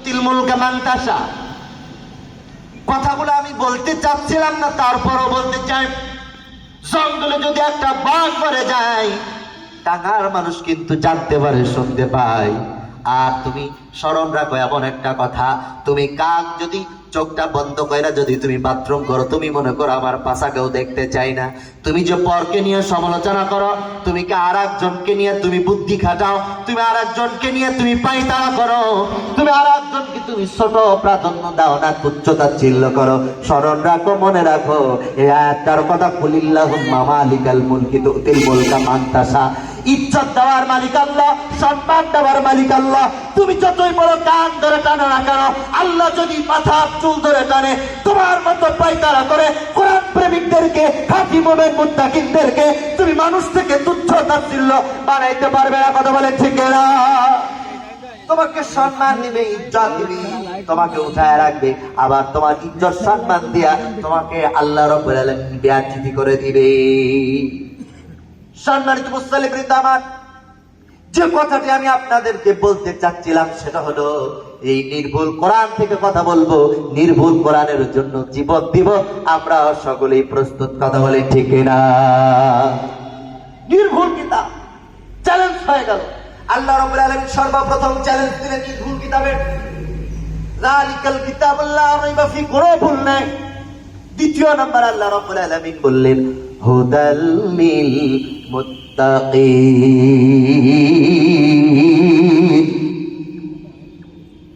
তুতিল মুলকা মান তাশা। কথাগুলো আমি বলতে চাচ্ছিলাম না, তারপরও বলতে চাই। জঙ্গলে যদি একটা বাঘ মরে যায়, টাঙ্গার মানুষ কিন্তু জানতে পারে, শুনতে পায়। আর তুমি স্মরণ রাখো এমন একটা কথা, তুমি কাক যদি চোখটা বন্ধ করে যদি তুমি বাথরুম করো, তুমি মনে করো আমার পাশা কেউ দেখতে চাই না। তুমি যে পরকে নিয়ে সমালোচনা করো, তুমি কি আর একজনকে নিয়ে তুমি বুদ্ধি খাটাও, তুমি আর একজনকে নিয়ে তুমি পায়তারা করো, তুমি আর একজনকে তুমি ছোট প্রাধান্য দাও না, তুচ্ছতাচ্ছিল্য করো। স্মরণ রাখো, মনে রাখো এই আয়াতটার কথা, কুলিল্লাহুম্মা মালিকাল মুলকি তুতিল মুলকা মান তাশা। ইজ্জত দেওয়ার মালিক আল্লাহ, সম্মান দেওয়ার মালিক আল্লাহ। তুমি যতই বড় কান ধরে টানো না কেন, আল্লাহ যদি মাথা চুল ধরে টানে, তোমার মতো পায়তারা করে কোরআন প্রেমিকদেরকে, খাঁটি মুমিন মুত্তাকিনদেরকে তুমি মানুষ থেকে তুচ্ছ তাচ্ছিল্য বানাইতে পারবে না। কথা বলে ঠিক না? তোমাকে সম্মান দিবে, ইজ্জত দিবে, তোমাকে উঠায় রাখবে, আবার তোমার ইজ্জত সম্মান দিয়া তোমাকে আল্লাহ রাব্বুল আলামিন বেয়াজ্জতি করে দিবে। সম্মানিত মুসলিম আমার, যে কথাটি আমি আপনাদেরকে বলতে চাচ্ছিলাম সেটা হলো, এই নির্ভুল কোরআন থেকে কথা বলবো, নির্ভুল কোরআনের জন্য জীবন দিব, আমরা সকলেই প্রস্তুত। কথা বলে ঠিক না? নির্ভুল কিতাব চ্যালেঞ্জ হয়ে গেল। আল্লাহ রাব্বুল আলামিন সর্বপ্রথম চ্যালেঞ্জ দিলেন নির্ভুল কিতাবের, যালিকাল কিতাবুল লা রাইবা ফি, কোনো ভুল নাই। দ্বিতীয় নাম্বার আল্লাহ রাব্বুল আলামিন বললেন হুদাল লিল মুত্তাকিন,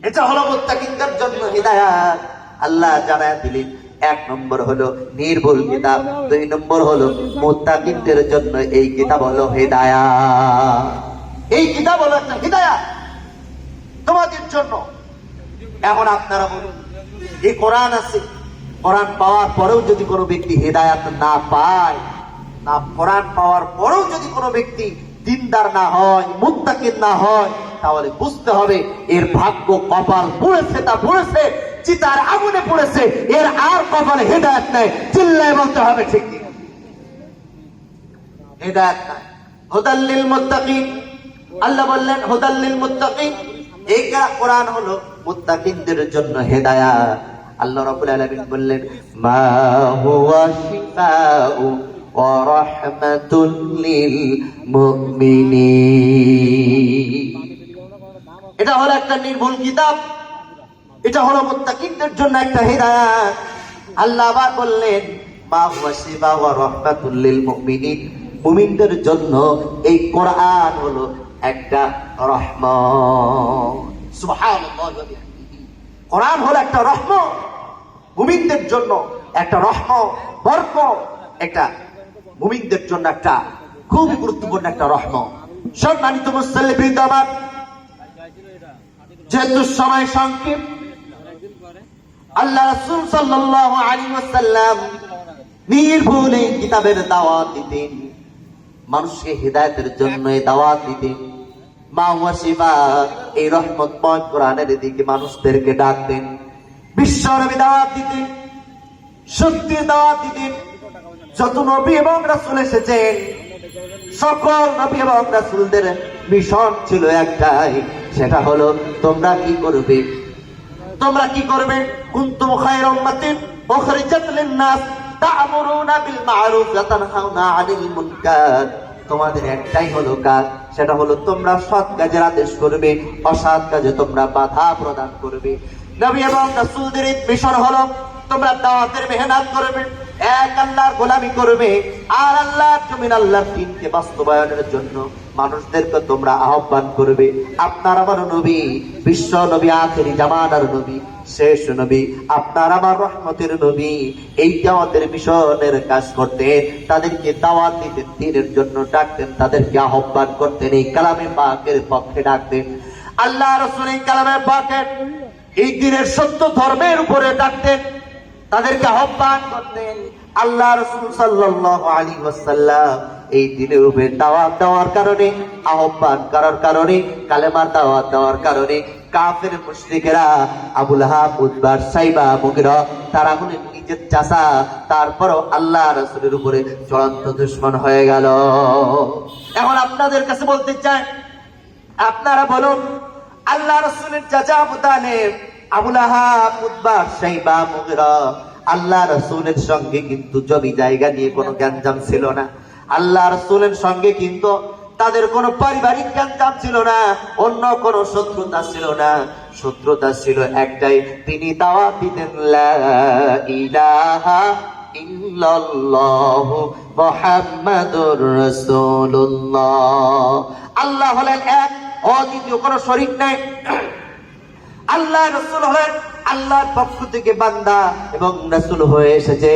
এটা হলো মুত্তাকিনদের জন্য হিদায়াত। আল্লাহ জানায় দিলেন, এক নম্বর হলো নির্ভুল কিতাব, দুই নম্বর হলো মুত্তাকিনদের জন্য এই কিতাব হলো হিদায়াত। এই কিতাব হলো একটা হিদায়াত তোমাদের জন্য। এখন আপনারা বলুন, এই কোরআন আছে, কোরআন পাওয়ার পরেও যদি কোনো ব্যক্তি হিদায়াত না পায়, না কোরআন পাওয়ার পরেও যদি কোনো ব্যক্তি দিনদার না হয়, মুত্তাকিন না হয়, তাহলে বুঝতে হবে এর ভাগ্য কপাল পুড়েছে, তা পুড়েছে, চিতার আগুনে পড়েছে, এর আর কপালে হিদায়াত নাই। চিল্লায় বলতে হবে ঠিক কি? হিদায়াত নাই। হুদাল লিল মুত্তাকিন, আল্লাহ বললেন হুদাল লিল মুত্তাকিন, এই কোরআন হলো মুত্তাকিনদের জন্য হিদায়াত। আল্লাহ রাব্বুল আলামিন বললেন মা হুয়া শিফাউ ওয়া রাহমাতুল লিল মুমিনিন। এটা হলো একটা নির্ভুল কিতাব, এটা হলো মুত্তাকিনদের জন্য একটা হিদায়াত। আল্লাহ আবার বললেন মা হুয়া শিফাউ ওয়া রাহমাতুল লিল মুমিনিন, মুমিনদের জন্য এই কোরআন হলো একটা রহমত। সুবহানাল্লাহ, কোরআন হলো একটা রহমত, মুমিনদের জন্য একটা রহমত, বরকত, একটা মুমিনদের জন্য একটা খুব গুরুত্বপূর্ণ একটা রহমত। সম্মানিত মুসলিম আমার, যেহেতু সময় সংক্ষেপ, আল্লাহ রাসূল সাল্লাল্লাহু আলাইহি ওয়াসাল্লাম নির্ভুল এই কিতাবের দাওয়াত দিতেন, মানুষকে হিদায়াতের জন্য দাওয়াত দিতেন। মা হুয়া শিফা, এই রহমতময় কোরআনের দিকে মানুষদেরকে ডাকতেন। বিশ্ব নবী দাওয়াত দিতেন, সত্যি দাওয়াত দিতেন। যত নবী এবং রাসূল এসেছেন, সকল নবী এবং রাসূলদের মিশন ছিল একটাই, সেটা হলো তোমরা কি করবে, তোমরা কি করবে। কুনতুম খায়রা উম্মাতিন উখরিজাত লিন-নাস তা'মুরুনা বিল মা'রুফ ওয়া তানহাউনা আনিল মুনকার। তোমাদের একটাই হলো কাজ, সেটা হলো তোমরা সৎ কাজের আদেশ করবে, অসৎ কাজে তোমরা বাধা প্রদান করবে। নবী এবং রাসূলদের মিশন হলো তোমরা দাওয়াতের মেহনত করবে, এক আল্লাহর গোলামি করবে, আর আল্লাহর জমিন আল্লাহর দ্বীনকে বাস্তবায়নের জন্য মানুষদেরকে তোমরা আহ্বান করবে। আপনার আমার নবী, বিশ্ব নবী, আখেরি জামানার নবী, শেষ নবী, আপনার আমার রহমতের নবী, এই দাওয়াতের মিশনের কাজ করতেন, তাদেরকে দাওয়াত দিতেন, দ্বীনের জন্য ডাকতেন, তাদেরকে আহ্বান করতেন, এই কালামে পাকের পক্ষে ডাকতেন। আল্লাহ রাসূল এই কালামে পাকের এই দ্বীনের সত্য ধর্মের উপরে ডাকতেন, তাদেরকে আহ্বান করতেন। আল্লাহ রাসূল সাল্লাল্লাহু আলাইহি ওয়াসাল্লাম এই দ্বীনের উপরে দাওয়াত দেওয়ার কারণে, আহ্বান করার কারণে, কালেমার দাওয়াত দেওয়ার কারণে কাফের মুশরিকেরা আবু লাহাব, উতবা, সাইবা, মুগীরা, তারা হলেন নিজের চাচা, তারপরও আল্লাহ রাসূলের উপরে চূড়ান্ত দুশমন হয়ে গেল। এখন আপনাদের কাছে বলতে চাই, আপনারা বলুন আল্লাহ রাসূলের চাচা আবু তালেব, আবু লাহাব, উতবা, শাইবা, মুগীরা, আল্লাহ রাসূলের সঙ্গে কিন্তু জমি জায়গা নিয়ে কোনো গ্যাঞ্জাম ছিল না। আল্লাহ রাসূলের সঙ্গে কিন্তু তাদের কোনো পারিবারিক গ্যাঞ্জাম ছিল না, অন্য কোনো শত্রুতা ছিল না। শত্রুতা ছিল একটাই, তিনি দাওয়াত দিতেন লা ইলাহা ইল্লাল্লাহু মুহাম্মাদুর রাসূলুল্লাহ। আল্লাহ হলেন এক, অদ্বিতীয় কোনো শরীক নাই। আল্লাহ রাসূল হলেন আল্লাহর পক্ষ থেকে বান্দা এবং রাসূল হয়ে এসেছে।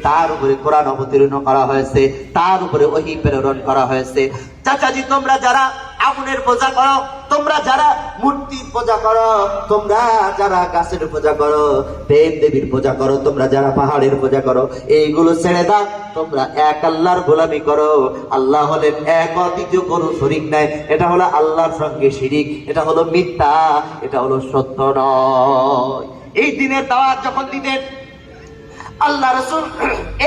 তার উপরে কোরআন অবতীর্ণ করা হয়েছে, তার উপরে ওহী প্রেরণ করা হয়েছে। চাচাজি, তোমরা যারা আগুনের পূজা করো, তোমরা যারা মূর্তির পূজা করো, তোমরা যারা গাছের পূজা করো, দেব দেবীর পূজা করো, তোমরা যারা পাহাড়ের পূজা করো, এইগুলো ছেড়ে দাও, তোমরা এক আল্লাহর গোলামি করো। আল্লাহ হলেন এক, অদ্বিতীয় কোনো শরীক নাই। এটা হলো আল্লাহর সঙ্গে শিরিক, এটা হলো মিথ্যা, এটা হলো সত্য নয়। এই দিনের দাওয়াত যখন দিতেন আল্লাহ রাসূল,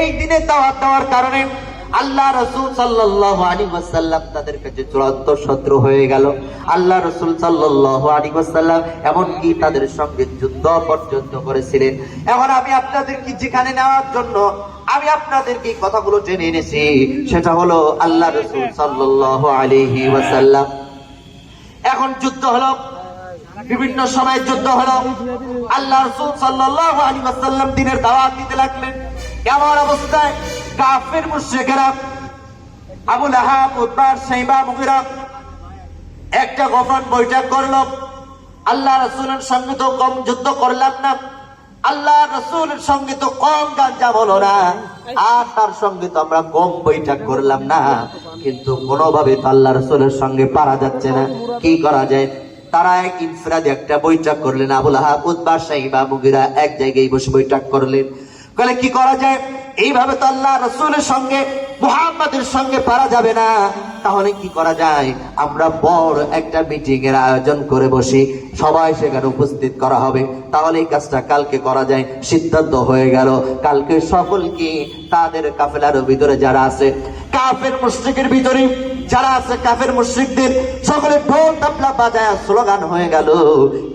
এই দিনের দাওয়াত দেওয়ার কারণে আল্লাহ রাসূল সাল্লাল্লাহু আলাইহি ওয়াসাল্লাম তাদের কাছে চূড়ান্ত শত্রু হয়ে গেল। আল্লাহ রাসূল সাল্লাল্লাহু আলাইহি ওয়াসাল্লাম এমনকি তাদের সঙ্গে যুদ্ধ পর্যন্ত করেছিলেন। এখন আমি আপনাদেরকে যেখানে নেওয়ার জন্য আমি আপনাদেরকে কথাগুলো জেনে এনেছি, সেটা হলো আল্লাহ রাসূল সাল্লাল্লাহু আলাইহি ওয়াসাল্লাম, এখন যুদ্ধ হলো, বিভিন্ন সময় যুদ্ধ হলো। আল্লাহ রাসূল সাল্লাল্লাহু আলাইহি ওয়াসাল্লাম দ্বীনের দাওয়াত দিতে লাগলেন। এমন অবস্থায় কাফির মুশরিকরা আবু লাহাব, উতবা, শাইবা, মুগীরা একটা গোপন বৈঠক করলো। আল্লাহ রাসূলের সঙ্গে তো কম যুদ্ধ করলাম না, আল্লাহ রাসূলের সঙ্গে তো কম গাঞ্জা হলো না, আর তার সঙ্গে তো আমরা কম বৈঠক করলাম না, কিন্তু কোনোভাবে তো আল্লাহ রাসূলের সঙ্গে পারা যাচ্ছে না। কি করা যায়? তারা এক ইনফিরাদে একটা বৈঠক করলেন। আবু লাহাব, উতবা, শাইবা, মুগীরা এক জায়গায় বসে বৈঠক করলেন। বলে কি করা যায়? এইভাবে তো আল্লাহ রাসূলের সঙ্গে, মুহাম্মাদের সঙ্গে পারা যাবে না, তাহলে কি করা যায়? আমরা বড় একটা মিটিং এর আয়োজন করে বসি, সবাই সেখানে উপস্থিত করা হবে, তাহলে এই কাজটা কালকে করা যায়। সিদ্ধান্ত হয়ে গেল, কালকে সকলকে তাদের কাফেলার ভিতরে যারা আছে, কাফের মুশরিকের ভিতরে যারা আছে, কাফের মুশরিকদের সকলে ঢোল তাবলা বাজায় স্লোগান হয়ে গেল,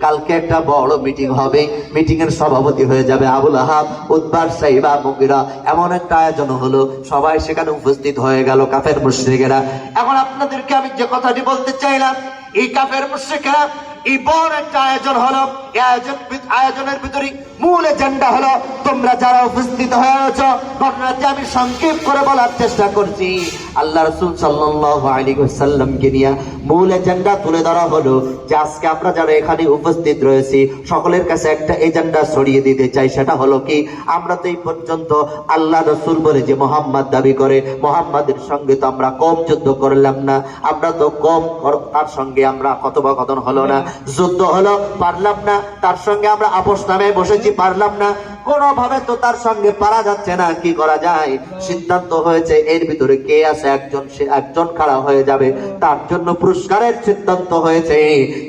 কালকে একটা বড় মিটিং হবে, মিটিং এর সভাপতি হয়ে যাবে আবু লাহাব, উতবা, শাইবা, মুগীরা। এমন একটা আয়োজন হলো, সবাই সেখানে উপস্থিত হয়ে গেল, কাফের মুশরিকেরা। এখন আপনাদেরকে আমি যে কথাটি বলতে চাইলাম, এই কাফের মুশরিকেরা এই বড় একটা আয়োজন হলো, আয়োজনের ভিতরে মূল এজেন্ডা হলো, তোমরা যারা উপস্থিত হয়েছ, ঘটনাটি আমি সংক্ষেপ করে বলার চেষ্টা করছি। আল্লাহ রাসূল সাল্লাল্লাহু আলাইহি ওয়াসাল্লামকে নিয়ে মূল এজেন্ডা তুলে ধরা হলো যে আজকে আমরা যারা এখানে উপস্থিত রয়েছি সকলের কাছে একটা এজেন্ডা ছড়িয়ে দিতে চাই। সেটা হলো কি, আমরা তো এই পর্যন্ত আল্লাহ রাসূল বলে যে মুহাম্মদ দাবি করে, মুহাম্মাদের সঙ্গে তো আমরা কম যুদ্ধ করলাম না, আমরা তো কম তার সঙ্গে আমরা কথোপকথন হলো না, যুদ্ধ হলো পারলাম না, তার সঙ্গে আমরা আপোষ নামে বসেছি পারলাম না, কোনোভাবে তো তার সঙ্গে পারা যাচ্ছে না। কি করা যায়? সিদ্ধান্ত হয়েছে এর ভিতরে কে আছে একজন, সে একজন খাড়া হয়ে যাবে, তার জন্য পুরস্কারের সিদ্ধান্ত হয়েছে।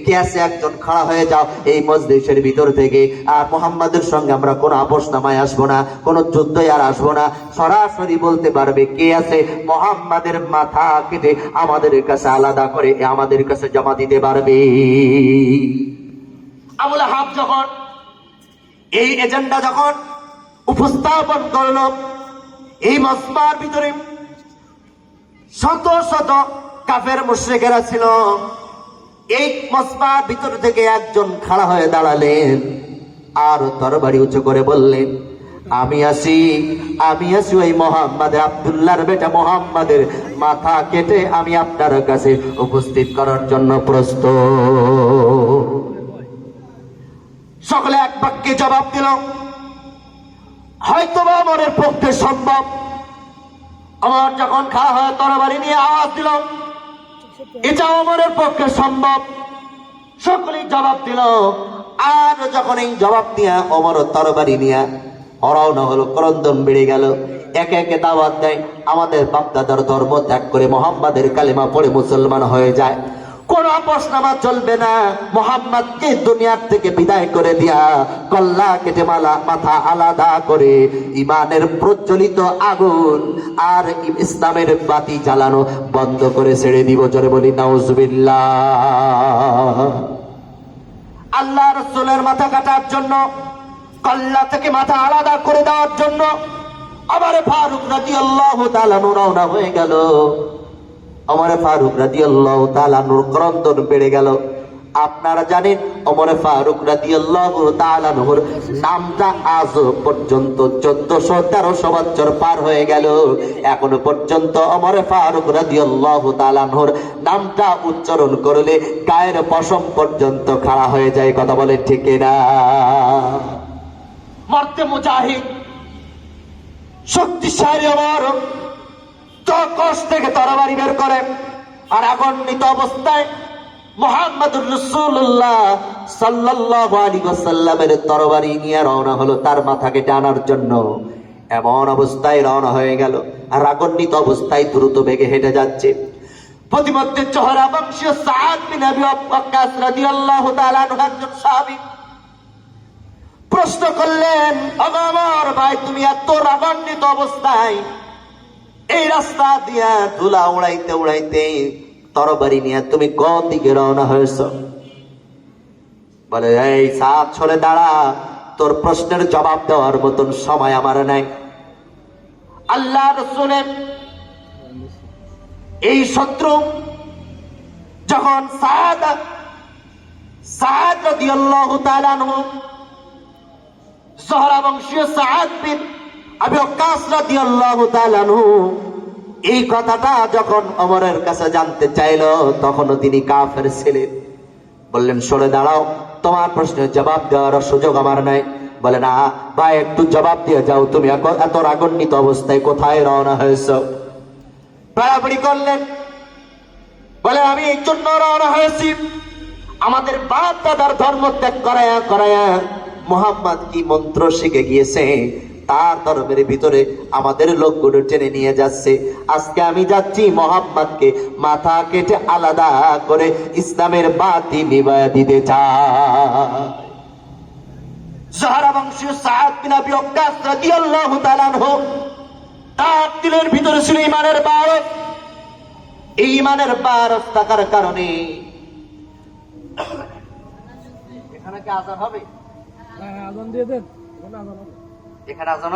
কে আছে একজন খাড়া হয়ে যাও এই মজলিসের ভিতর থেকে, আর মুহাম্মাদের সঙ্গে আমরা কোনো আপোষ নামায় আসবো না, কোনো যুদ্ধে আর আসবো না, সরাসরি বলতে পারবে কে আছে মুহাম্মাদের মাথা কেটে আমাদের কাছে আলাদা করে আমাদের কাছে জমা দিতে পারবে। আবু লাহাব যখন এই এজেন্ডা যখন উপস্থাপন করলো, এই মজমার ভিতরে শত শত কাফের মুশরিকেরা ছিল। এই মজমার ভিতর থেকে একজন খাড়া হয়ে দাঁড়ালেন আর তরবারি উঁচু করে বললেন, আমি আসি ওই মুহাম্মদ, আব্দুল্লাহর বেটা মুহাম্মাদের মাথা কেটে আমি আপনার কাছে উপস্থিত করার জন্য প্রস্তুত। সকলে এক বাক্যে জবাব দিল, হয়তোবা ওমরের পক্ষে সম্ভব। ওমর যখন খাড়া হয়ে তরবারি নিয়ে আওয়াজ দিল, এটা ওমরের পক্ষে সম্ভব, সকলেই জবাব দিল। আর যখন এই জবাব দিয়া ওমর তরবারি নিয়ে রওনা হলো, ক্রন্দন বেড়ে গেল। একে একে দাওয়াত দেয়, আমাদের বাপদাদার ধর্ম ত্যাগ করে মুহাম্মাদের কালেমা পড়ে মুসলমান হয়ে যায়। কোন আপোষ নামা চলবে না, মুহাম্মাদকে দুনিয়ার থেকে বিদায় করে দিয়া কল্লা কেটে মাথা আলাদা করে ইমানের প্রজ্বলিত আগুন আর ইসলামের বাতি জ্বালানো বন্ধ করে ছেড়ে দিব। জোরে বলি নাউজুবিল্লাহ। আল্লাহ রাসূলের মাথা কাটার জন্য, কল্লা থেকে মাথা আলাদা করে দেওয়ার জন্য ওমর ফারুক রাদিয়াল্লাহু তাআলা রওনা হয়ে গেল। ওমর ফারুক রাদিয়াল্লাহু তাআলা নূর ক্রন্দন বেড়ে গেল। আপনারা জানেন ওমর ফারুক রাদিয়াল্লাহু তাআলা নূর নামটা আজ পর্যন্ত 1400-1300 বছর পার হয়ে গেল, এখনো পর্যন্ত ওমর ফারুক রাদিয়াল্লাহু তাআলা নূর নামটা উচ্চারণ করলে গায়ের পশম পর্যন্ত খাড়া হয়ে যায়। কথা বলে ঠিক না? মর্তে মুজাহিদ, শক্তিশালী ওমর চৌকস থেকে তরবারি বের করে আর আগুনিত অবস্থায় মুহাম্মদুর রাসূলুল্লাহ সাল্লাল্লাহু আলাইহি ওয়াসাল্লামের তরবারি নিয়ে রওনা হলো তার মাথাকে টানার জন্য। এমন অবস্থায় রওনা হয়ে গেল আর আগুনিত অবস্থায় দ্রুত বেগে হেঁটে যাচ্ছে। প্রতিমধ্যে জোহরা বংশীয় সাদ বিন আবি ওয়াক্কাস রাদিয়াল্লাহু তাআলা আনহু একজন সাহাবী প্রশ্ন করলেন, ওমর ভাই, তুমি এত রাগান্বিত অবস্থায় এই রাস্তা দিয়া ধুলা উড়াইতে উড়াইতে তরবারি নিয়ে তুমি কোন দিকে রওনা হয়েছ? বলে, এই সাদ, সরে দাঁড়া, তোর প্রশ্নের জবাব দেওয়ার মতন সময় আমার নাই। আল্লাহ রাসূলের এই শত্রু যখন সাদ রাদিয়াল্লাহু তাআলা আনহু, জোহরা বংশীয় সাদ বিন আবি ওয়াক্কাস রাদিয়াল্লাহু তাআলা আনহু এই কথাটা যখন ওমরের কাছে জানতে চাইল, তখনও তিনি কাফের ছিলেন। বললেন, সরে দাঁড়াও, তোমার প্রশ্নের জবাব দেওয়ার সুযোগ আমার নাই। বলে, না ভাই, একটু জবাব দিয়ে যাও, তুমি এত রাগান্বিত অবস্থায় কোথায় রওনা হয়েছ? বাড়াবাড়ি করলেন, বলে, আমি এই জন্য রওনা হয়েছি, আমাদের বাপ দাদার ধর্ম ত্যাগ করায়া করায়া মুহাম্মদ কি মন্ত্র শিখে গিয়েছে, তার ধর্মের ভিতরে আমাদের লোকগুলো টেনে নিয়ে যাচ্ছে। আজকে আমি যাচ্ছি মুহাম্মদকে মাথা কেটে আলাদা করে ইসলামের বাতি নিভায়া দিতে চাই। জোহরা বংশীয় সাদ বিন আবি ওয়াক্কাস রাদিয়াল্লাহু তাআলা আনহু, তার দিলের ভিতরে ছিল ঈমানের বারত। এই ঈমানের বারত থাকার কারণে এখানে কি আযান হবে? আযান দিয়ে দেন, আযান হবে। এখানে আযান হবে।